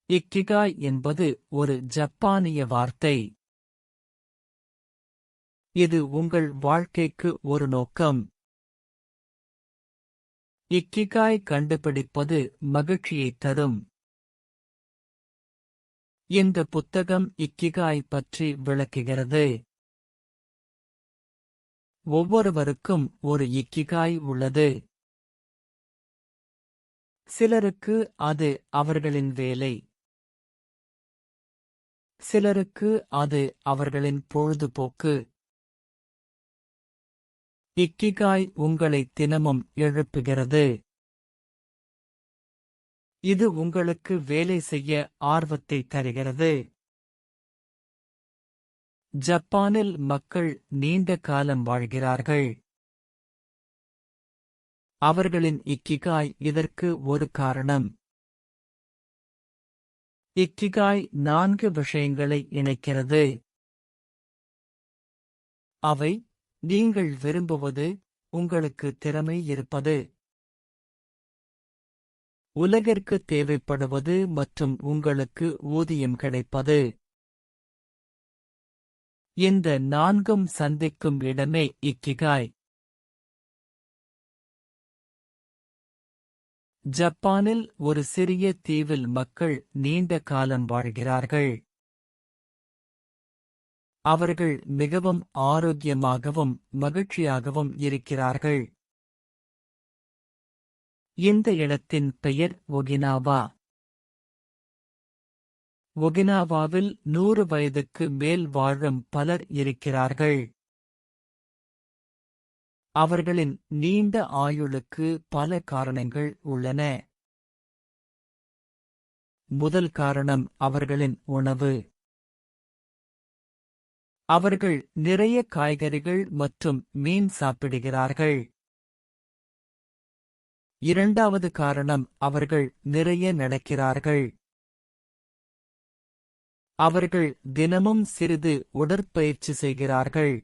Ikigai என்பது ஒரு ஜப்பானிய வார்த்தை. இது உங்கள் வாழ்க்கைக்கு ஒரு நோக்கம். இக்கிகாய் கண்டுபிடிப்பது மகிழ்ச்சியைத் தரும். இந்த புத்தகம் இக்கிகாய் பற்றி விளக்குகிறது. ஒவ்வொருவருக்கும் ஒரு இக்கிகாய் உள்ளது. சிலருக்கு அது அவர்களின் வேலை. சிலருக்கு அது அவர்களின் பொழுதுபோக்கு. இக்கிகாய் உங்களை தினமும் எழுப்புகிறது. இது உங்களுக்கு வேலை செய்ய ஆர்வத்தை தருகிறது. ஜப்பானில் மக்கள் நீண்ட காலம் வாழ்கிறார்கள். அவர்களின் இக்கிகாய் இதற்கு ஒரு காரணம். இக்கிகாய் 4 விஷயங்களை இணைக்கிறது. அவை நீங்கள் விரும்புவது, உங்களுக்கு திறமை இருப்பது, உலகிற்கு தேவைப்படுவது மற்றும் உங்களுக்கு ஊதியம் கிடைப்பது. இந்த 4ம் சந்திக்கும் இடமே இக்கிகாய். ஜப்பானில் ஒரு சிறிய தீவில் மக்கள் நீண்ட காலம் வாழ்கிறார்கள். அவர்கள் மிகவும் ஆரோக்கியமாகவும் மகிழ்ச்சியாகவும் இருக்கிறார்கள். இந்த இடத்தின் பெயர் ஒகினாவா. ஒகினாவாவில் 100 வயதுக்கு மேல் வாழும் பலர் இருக்கிறார்கள். அவர்களின் நீண்ட ஆயுளுக்கு பல காரணங்கள் உள்ளன. முதல் காரணம் அவர்களின் உணவு. அவர்கள் நிறைய காய்கறிகள் மற்றும் மீன் சாப்பிடுகிறார்கள். இரண்டாவது காரணம் அவர்கள் நிறைய நடக்கிறார்கள். அவர்கள் தினமும் சிறிது உடற்பயிற்சி செய்கிறார்கள்.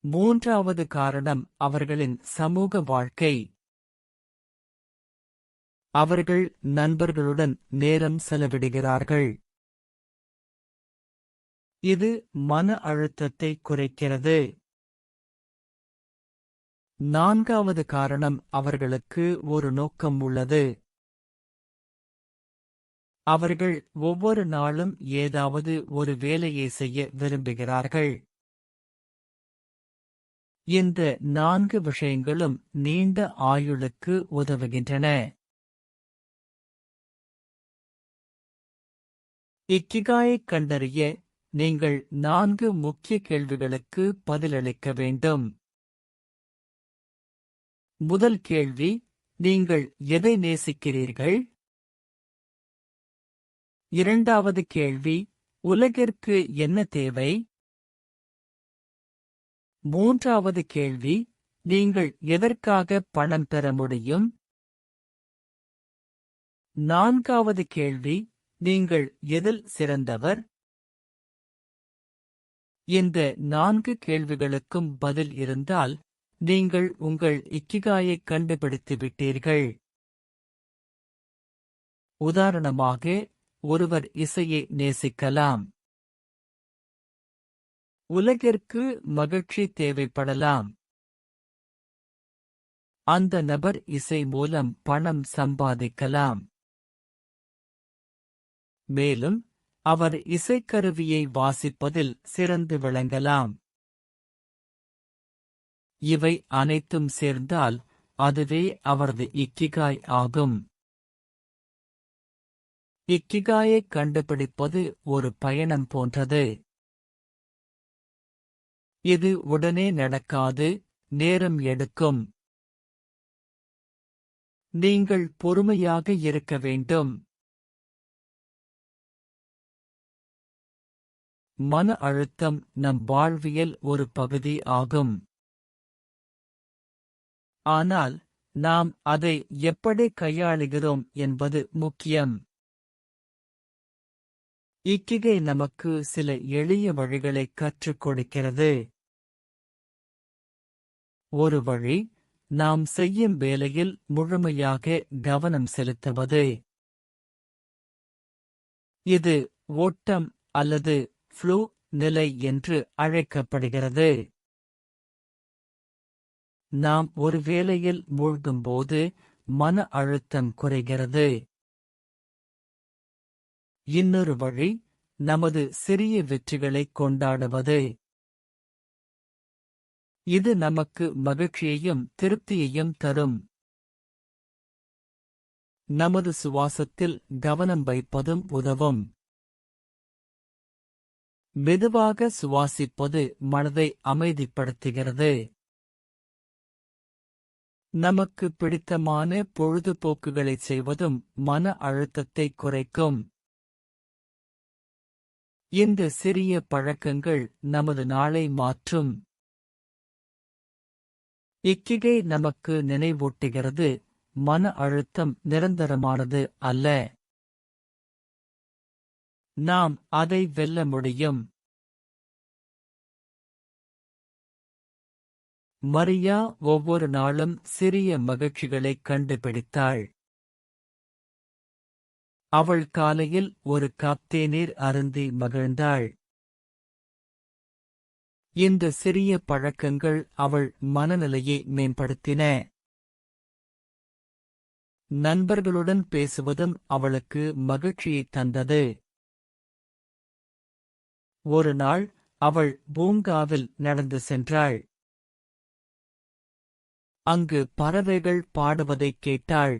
மூன்றாவது காரணம் அவர்களின் சமூக வாழ்க்கை. அவர்கள் நண்பர்களுடன் நேரம் செலவிடுகிறார்கள். இது மன அழுத்தத்தை குறைக்கிறது. நான்காவது காரணம் அவர்களுக்கு ஒரு நோக்கம் உள்ளது. அவர்கள் ஒவ்வொரு நாளும் ஏதாவது ஒரு வேலையை செய்ய விரும்புகிறார்கள். இந்த 4 விஷயங்களும் நீண்ட ஆயுளுக்கு உதவுகின்றன. இக்கிகாயைக் கண்டறிய நீங்கள் 4 முக்கிய கேள்விகளுக்கு பதிலளிக்க வேண்டும். முதல் கேள்வி, நீங்கள் எதை நேசிக்கிறீர்கள்? இரண்டாவது கேள்வி, உலகிற்கு என்ன தேவை? மூன்றாவது கேள்வி, நீங்கள் எதற்காக பணம் பெற முடியும்? நான்காவது கேள்வி, நீங்கள் எதில் சிறந்தவர்? இந்த 4 கேள்விகளுக்கும் பதில் இருந்தால் நீங்கள் உங்கள் இக்கிகாயைக் கண்டுபிடித்துவிட்டீர்கள். உதாரணமாக, ஒருவர் இசையை நேசிக்கலாம். உலகிற்கு மகிழ்ச்சி தேவைப்படலாம். அந்த நபர் இசை மூலம் பணம் சம்பாதிக்கலாம். மேலும் அவர் இசைக்கருவியை வாசிப்பதில் சிறந்து விளங்கலாம். இவை அனைத்தும் சேர்ந்தால் அதுவே அவரது இக்கிகாய் ஆகும். இக்கிகாயைக் கண்டுபிடிப்பது ஒரு பயணம் போன்றது. இது உடனே நடக்காது, நேரம் எடுக்கும். நீங்கள் பொறுமையாக இருக்க வேண்டும். மன அழுத்தம் நம் வாழ்வியல் ஒரு பகுதி ஆகும். ஆனால் நாம் அதை எப்படி கையாளுகிறோம் என்பது முக்கியம். இக்கிகை நமக்கு சில எளிய வழிகளைக் கற்றுக் கொடுக்கிறது. ஒரு வழி, நாம் செய்யும் வேலையில் முழுமையாக கவனம் செலுத்துவது. இது ஓட்டம் அல்லது ஃப்ளூ நிலை என்று அழைக்கப்படுகிறது. நாம் ஒரு வேலையில் மூழ்கும்போது மன அழுத்தம் குறைகிறது. இன்னொரு வழி நமது சிறிய வெற்றிகளைக் கொண்டாடுவது. இது நமக்கு மகிழ்ச்சியையும் திருப்தியையும் தரும். நமது சுவாசத்தில் கவனம் வைப்பதும் உதவும். மெதுவாக சுவாசிப்பது மனதை அமைதிப்படுத்துகிறது. நமக்கு பிடித்தமான பொழுதுபோக்குகளைச் செய்வதும் மன அழுத்தத்தை குறைக்கும். இந்த சிறிய பழக்கங்கள் நமது நாளை மாற்றும். இக்கிகை நமக்கு நினைவூட்டுகிறது, மன அழுத்தம் நிரந்தரமானது அல்ல. நாம் அதை வெல்ல முடியும். மரியா ஒவ்வொரு நாளும் சிறிய மகிழ்ச்சிகளைக் கண்டுபிடித்தாள். அவள் காலையில் ஒரு கப் தேநீர் அருந்தி மகிழ்ந்தாள். இந்த சிறிய பழக்கங்கள் அவள் மனநிலையை மேம்படுத்தின. நண்பர்களுடன் பேசுவதும் அவளுக்கு மகிழ்ச்சியைத் தந்தது. ஒரு நாள் அவள் பூங்காவில் நடந்து சென்றாள். அங்கு பறவைகள் பாடுவதைக் கேட்டாள்.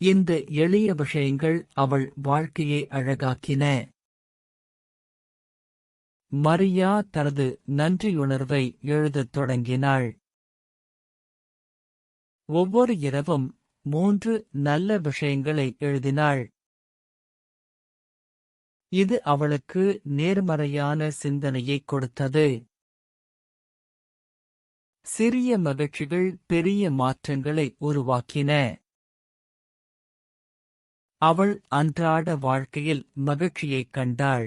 இந்த எளிய விஷயங்கள் அவள் வாழ்க்கையை அழகாக்கின. மரியா தனது நன்றியுணர்வை எழுதத் தொடங்கினாள். ஒவ்வொரு இரவும் 3 நல்ல விஷயங்களை எழுதினாள். இது அவளுக்கு நேர்மறையான சிந்தனையைக் கொடுத்தது. சிறிய மகிழ்ச்சிகள் பெரிய மாற்றங்களை உருவாக்கின. அவள் அன்றாட வாழ்க்கையில் மகிழ்ச்சியைக் கண்டாள்.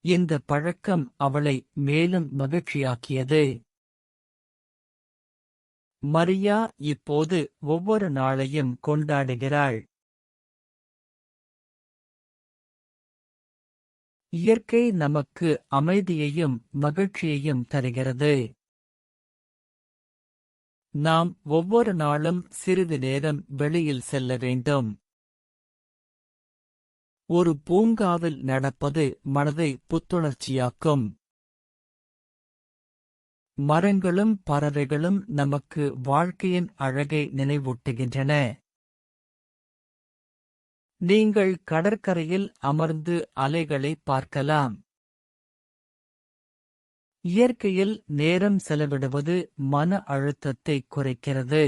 இந்த பழக்கம் அவளை மேலும் மகிழ்ச்சியாக்கியது. மரியா இப்போது ஒவ்வொரு நாளையும் கொண்டாடுகிறாள். இயற்கை நமக்கு அமைதியையும் மகிழ்ச்சியையும் தருகிறது. நாம் ஒவ்வொரு நாளும் சிறிது நேரம் வெளியில் செல்ல வேண்டும். ஒரு பூங்காவில் நடப்பது மனதை புத்துணர்ச்சியாக்கும். மரங்களும் பறவைகளும் நமக்கு வாழ்க்கையின் அழகை நினைவூட்டுகின்றன. நீங்கள் கடற்கரையில் அமர்ந்து அலைகளை பார்க்கலாம். இயற்கையில் நேரம் செலவிடுவது மன அழுத்தத்தை குறைக்கிறது.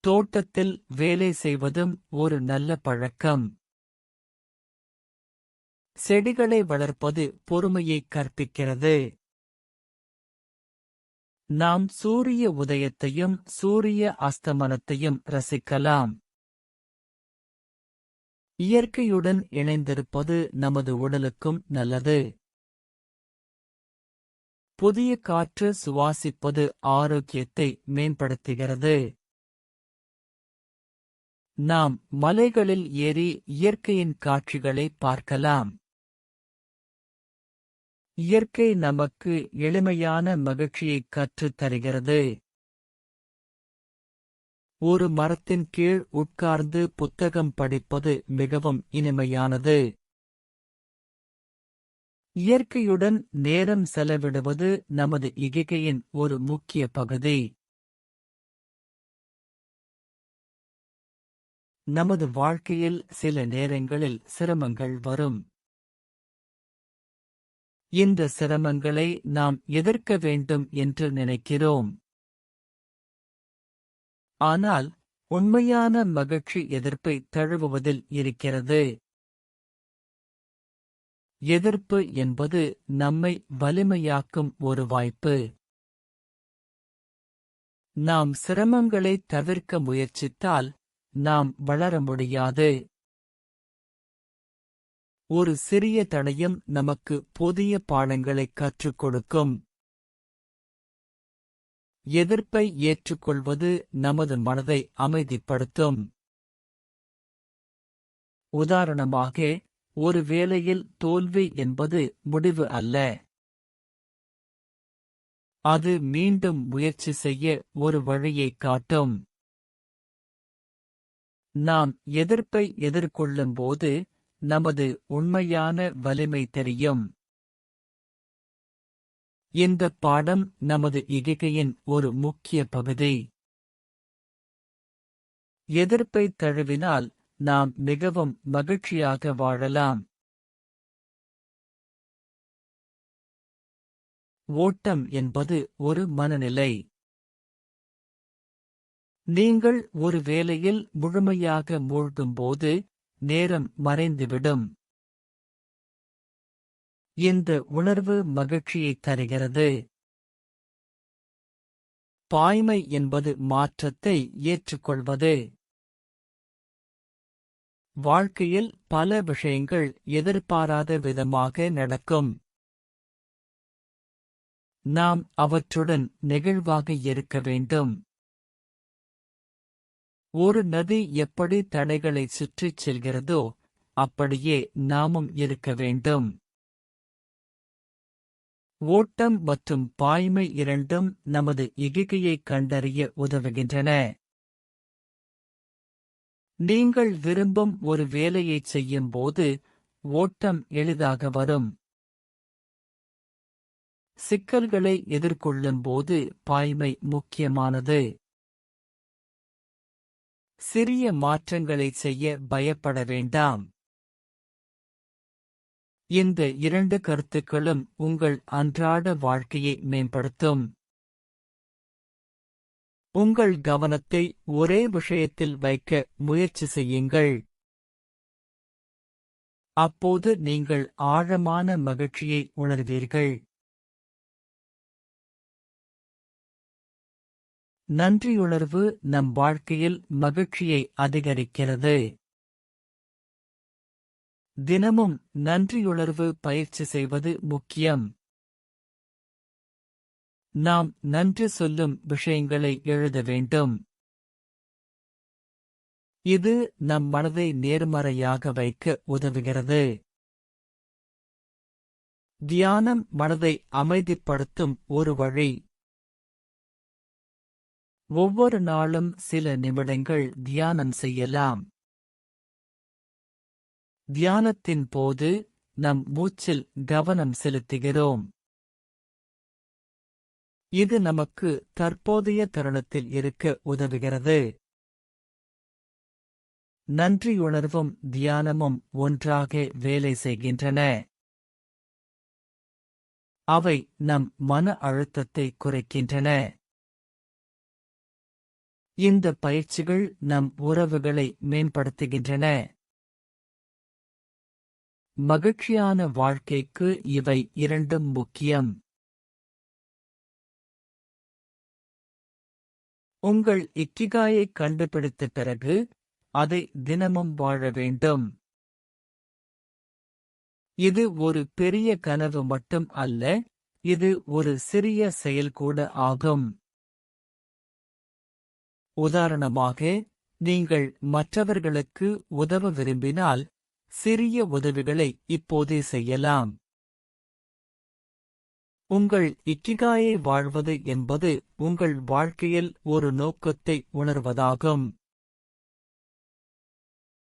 தோட்டத்தில் வேலை செய்வதும் ஒரு நல்ல பழக்கம். செடிகளை வளர்ப்பது பொறுமையை கற்பிக்கிறது. நாம் சூரிய உதயத்தையும் சூரிய அஸ்தமனத்தையும் ரசிக்கலாம். இயற்கையுடன் இணைந்திருப்பது நமது உடலுக்கும் நல்லது. புதிய காற்று சுவாசிப்பது ஆரோக்கியத்தை மேம்படுத்துகிறது. நாம் மலைகளில் ஏறி இயற்கையின் காட்சிகளை பார்க்கலாம். இயற்கை நமக்கு எளிமையான மகிழ்ச்சியைக் கற்றுத் தருகிறது. ஒரு மரத்தின் கீழ் உட்கார்ந்து புத்தகம் படிப்பது மிகவும் இனிமையானது. இயற்கையுடன் நேரம் செலவிடுவது நமது இயற்கையின் ஒரு முக்கிய பகுதி. நமது வாழ்க்கையில் சில நேரங்களில் சிரமங்கள் வரும். இந்த சிரமங்களை நாம் எதிர்க்க வேண்டும் என்று நினைக்கிறோம். ஆனால் உண்மையான மகிழ்ச்சி எதிர்ப்பை தழுவுவதில் இருக்கிறது. எதிர்ப்பு என்பது நம்மை வலிமையாக்கும் ஒரு வாய்ப்பு. நாம் சிரமங்களை தவிர்க்க முயற்சித்தால் நாம் வளர முடியாது. ஒரு சிறிய தடயம் நமக்கு புதிய பாடங்களை கற்றுக் கொடுக்கும். எதிர்ப்பை ஏற்றுக்கொள்வது நமது மனதை அமைதிப்படுத்தும். உதாரணமாக, ஒரு வேலையில் தோல்வி என்பது முடிவு அல்ல. அது மீண்டும் முயற்சி செய்ய ஒரு வழியைக் காட்டும். நாம் எதிர்ப்பை எதிர்கொள்ளும்போது நமது உண்மையான வலிமை தெரியும். இந்த பாடம் நமது இகிகையின் ஒரு முக்கிய பகுதி. எதிர்ப்பை தழுவினால் நாம் மிகவும் மகிழ்ச்சியாக வாழலாம். ஓட்டம் என்பது ஒரு மனநிலை. நீங்கள் ஒரு வேலையில் முழுமையாக மூழ்கும்போது நேரம் மறைந்துவிடும். இந்த உணர்வு மகிழ்ச்சியைத் தருகிறது. பாய்மை என்பது மாற்றத்தை ஏற்றுக்கொள்வது. வாழ்க்கையில் பல விஷயங்கள் எதிர்பாராத விதமாக நடக்கும். நாம் அவற்றுடன் நெகிழ்வாக இருக்க வேண்டும். ஒரு நதி எப்படி தடைகளைச் சுற்றிச் செல்கிறதோ அப்படியே நாமும் இருக்க வேண்டும். ஓட்டம் மற்றும் பாய்மை இரண்டும் நமது இகிகையைக் கண்டறிய உதவுகின்றன. நீங்கள் விரும்பும் ஒரு வேலையைச் செய்யும்போது ஓட்டம் எளிதாக வரும். சிக்கல்களை எதிர்கொள்ளும்போது பாய்மை முக்கியமானது. சிறிய மாற்றங்களைச் செய்ய பயப்பட வேண்டாம். இந்த இரண்டு கருத்துக்களும் உங்கள் அன்றாட வாழ்க்கையை மேம்படுத்தும். உங்கள் கவனத்தை ஒரே விஷயத்தில் வைக்க முயற்சி செய்யுங்கள். அப்போது நீங்கள் ஆழமான மகிழ்ச்சியை உணர்வீர்கள். நன்றியுணர்வு நம் வாழ்க்கையில் மகிழ்ச்சியை அதிகரிக்கிறது. தினமும் நன்றியுணர்வு பயிற்சி செய்வது முக்கியம். நாம் நன்றி சொல்லும் விஷயங்களை எழுத வேண்டும். இது நம் மனதை நேர்மறையாக வைக்க உதவுகிறது. தியானம் மனதை அமைதிப்படுத்தும் ஒரு வழி. ஒவ்வொரு நாளும் சில நிமிடங்கள் தியானம் செய்யலாம். தியானத்தின் போது நம் மூச்சில் கவனம் செலுத்துகிறோம். இது நமக்கு தற்போதைய தருணத்தில் இருக்க உதவுகிறது. நன்றியுணர்வும் தியானமும் ஒன்றாக வேலை செய்கின்றன. அவை நம் மன அழுத்தத்தை குறைக்கின்றன. இந்த பயிற்சிகள் நம் உறவுகளை மேம்படுத்துகின்றன. மகிழ்ச்சியான வாழ்க்கைக்கு இவை இரண்டும் முக்கியம். உங்கள் இக்கிகாயை கண்டுபிடித்த பிறகு அதை தினமும் வாழ வேண்டும். இது ஒரு பெரிய கனவு மட்டும் அல்ல, இது ஒரு சிறிய செயல் கூட ஆகும். உதாரணமாக, நீங்கள் மற்றவர்களுக்கு உதவ விரும்பினால் சிறிய உதவிகளை இப்போதே செய்யலாம். உங்கள் இக்கிகாயை வாழ்வது என்பது உங்கள் வாழ்க்கையில் ஒரு நோக்கத்தை உணர்வதாகும்.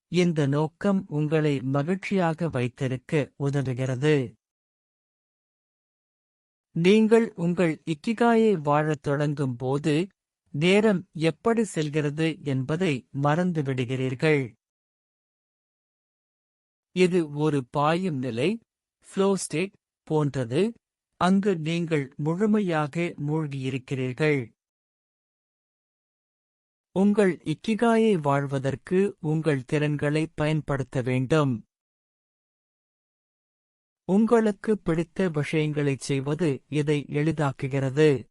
இந்த நோக்கம் உங்களை மகிழ்ச்சியாக வைத்திருக்க உதவுகிறது. நீங்கள் உங்கள் இக்கிகாயை வாழத் தொடங்கும் போது நேரம் எப்படி செல்கிறது என்பதை மறந்துவிடுகிறீர்கள். இது ஒரு பாயும் நிலை, ஃப்ளோ ஸ்டேட் போன்றது, அங்கு நீங்கள் முழுமையாக மூழ்கியிருக்கிறீர்கள். உங்கள் இக்கிகாயை வாழ்வதற்கு உங்கள் திறன்களை பயன்படுத்த வேண்டும். உங்களுக்கு பிடித்த விஷயங்களைச் செய்வது இதை எளிதாக்குகிறது.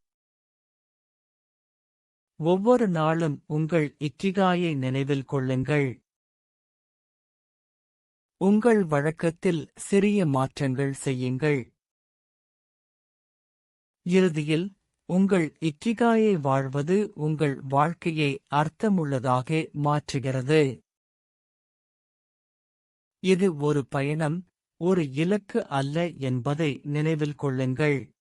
ஒவ்வொரு நாளும் உங்கள் இக்கிகாயை நினைவில் கொள்ளுங்கள். உங்கள் வழக்கத்தில் சிறிய மாற்றங்கள் செய்யுங்கள். இறுதியில், உங்கள் இக்கிகாயை வாழ்வது உங்கள் வாழ்க்கையை அர்த்தமுள்ளதாக மாற்றுகிறது. இது ஒரு பயணம், ஒரு இலக்கு அல்ல என்பதை நினைவில் கொள்ளுங்கள்.